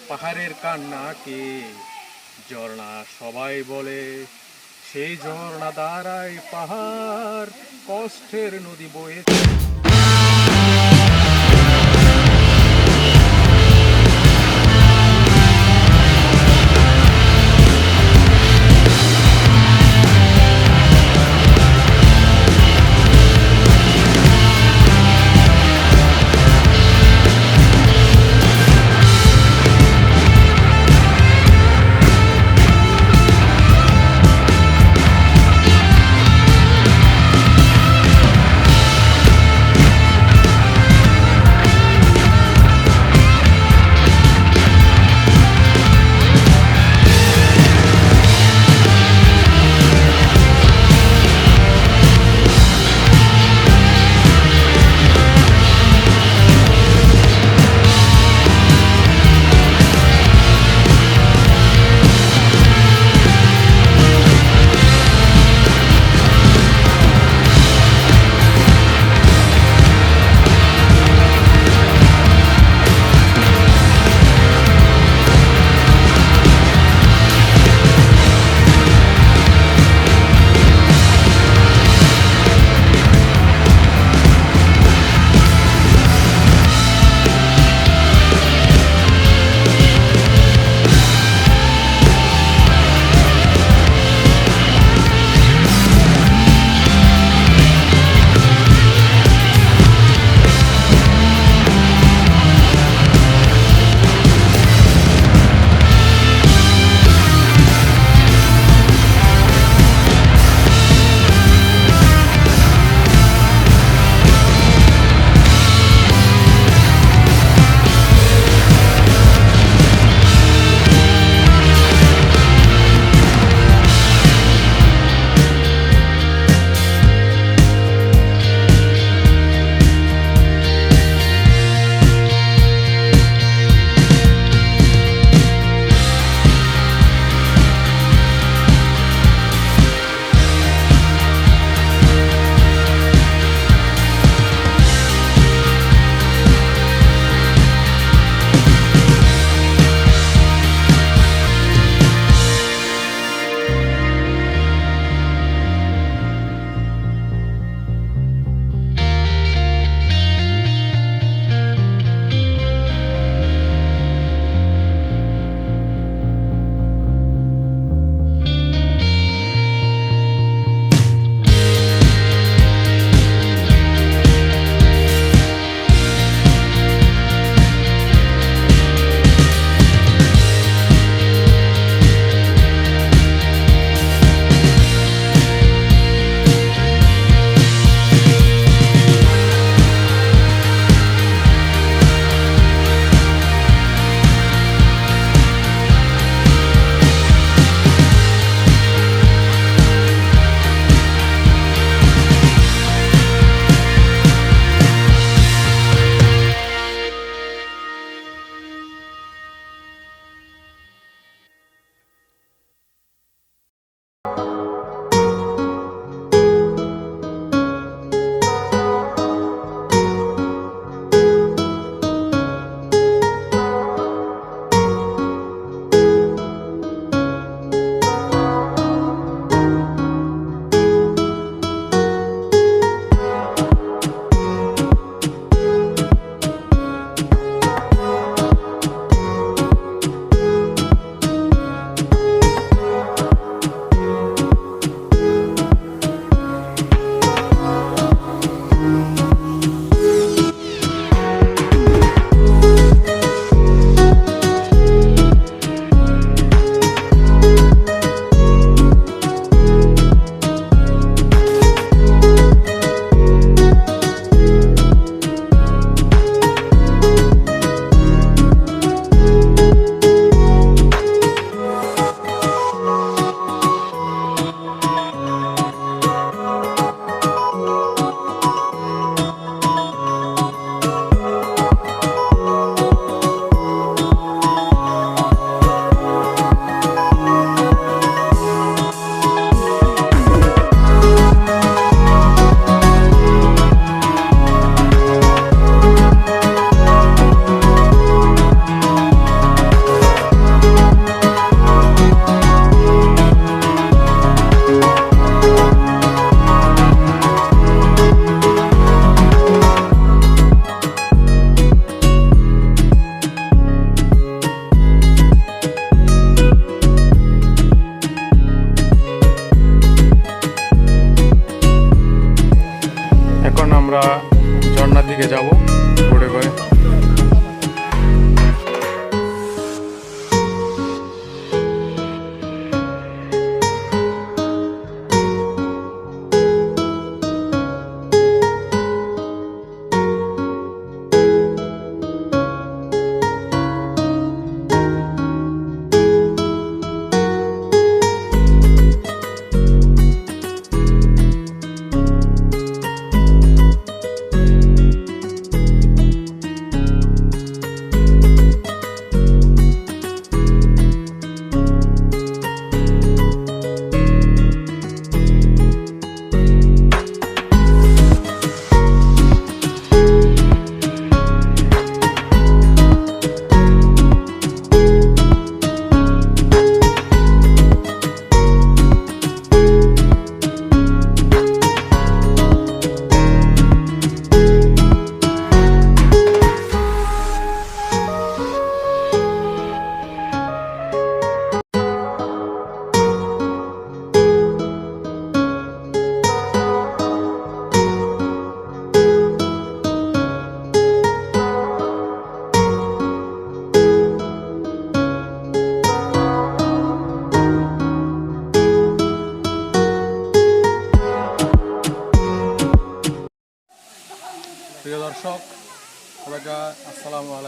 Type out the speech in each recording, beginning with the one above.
পাহাড়ের কান্নাকে ঝর্ণা সবাই বলে, সেই ঝর্ণা দ্বারাই পাহাড় কষ্টের নদী বয়েছে।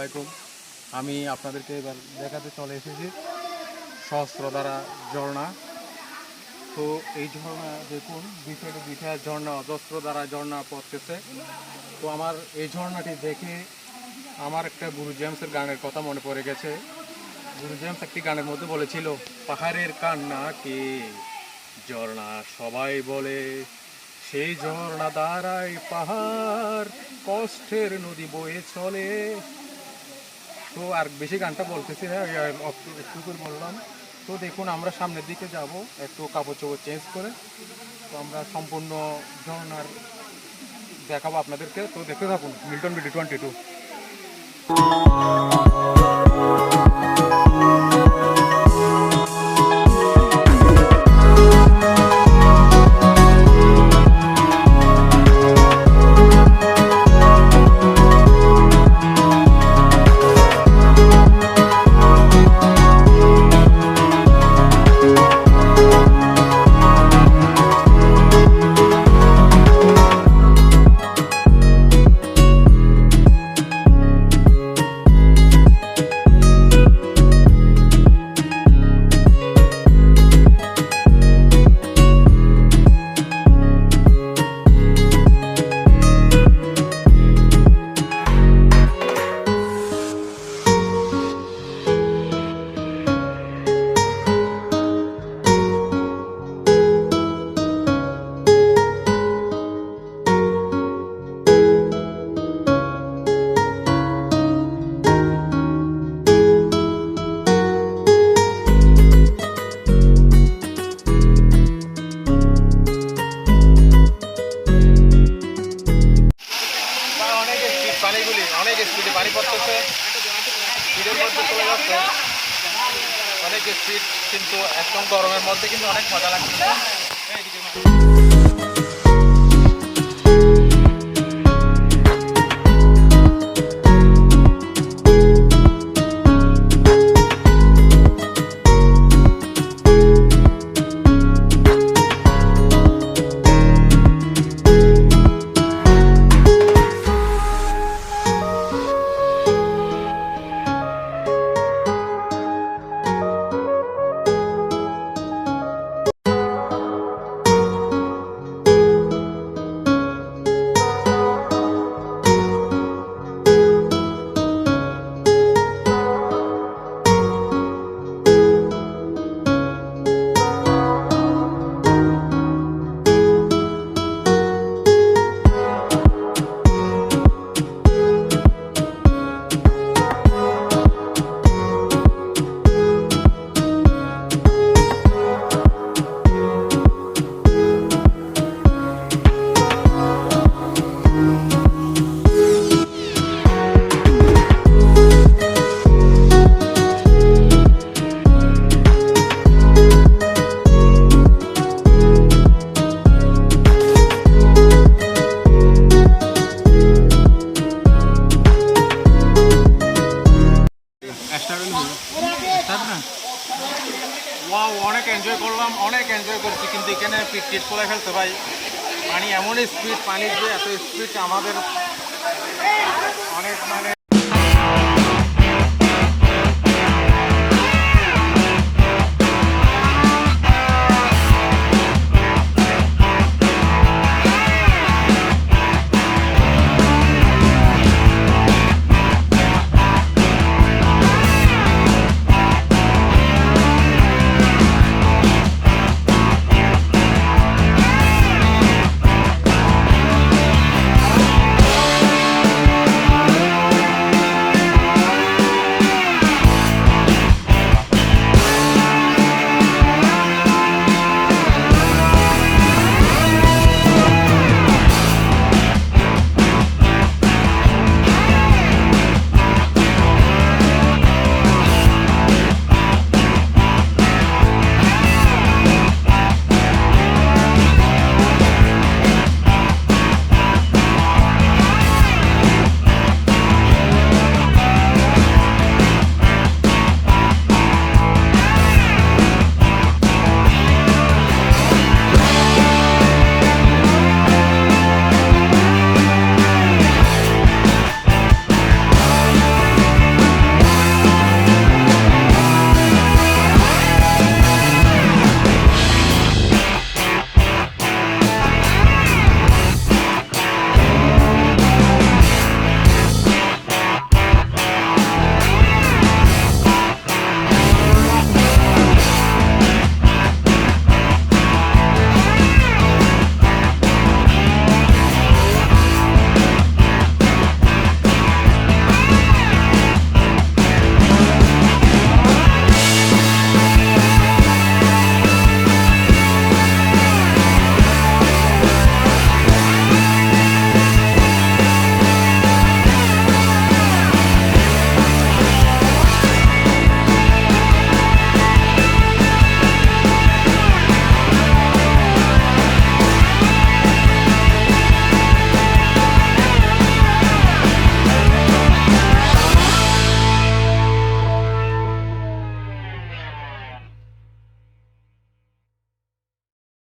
আলাইকুম। আমি আপনাদেরকে এবার দেখাতে চলে এসেছি সহস্রধারা ঝর্ণা। তো এই ঝর্ণা দেখুন, বিশাল বিশাল ঝর্ণা, অজস্রধারা ঝর্ণা পড়তেছে। তো আমার এই ঝর্ণাটি দেখে আমার একটা গুরু জেমসের গানের কথা মনে পড়ে গেছে। গুরু জেমস একটি গানের মধ্যে বলেছিল, পাহাড়ের কান্না কে ঝর্ণা সবাই বলে, সেই ঝর্ণা দ্বারাই পাহাড় কষ্টের নদী বয়ে চলে। তো আর বেশি গানটা বলতেছি না, একটু করে বললাম। তো দেখুন, আমরা সামনের দিকে যাব একটু কাপড় চোপড় চেঞ্জ করে। তো আমরা সম্পূর্ণ ঝর্ণার দেখাবো আপনাদেরকে। তো দেখতে থাকুন মিল্টন BD22। পানিগুলি অনেক স্পিডে পানি পড়তেছে, স্পিডের মধ্যে চলে যাচ্ছে অনেক স্পিড, কিন্তু একদম গরমের মধ্যে কিন্তু অনেক মজা লাগছে। ওয়াও, অনেক এনজয় করলাম, অনেক এনজয় করছি, কিন্তু এখানে পিট করে ফেলছে ভাই। পানি এমন স্পিড, পানির যে এত স্পিড আমাদের অনেক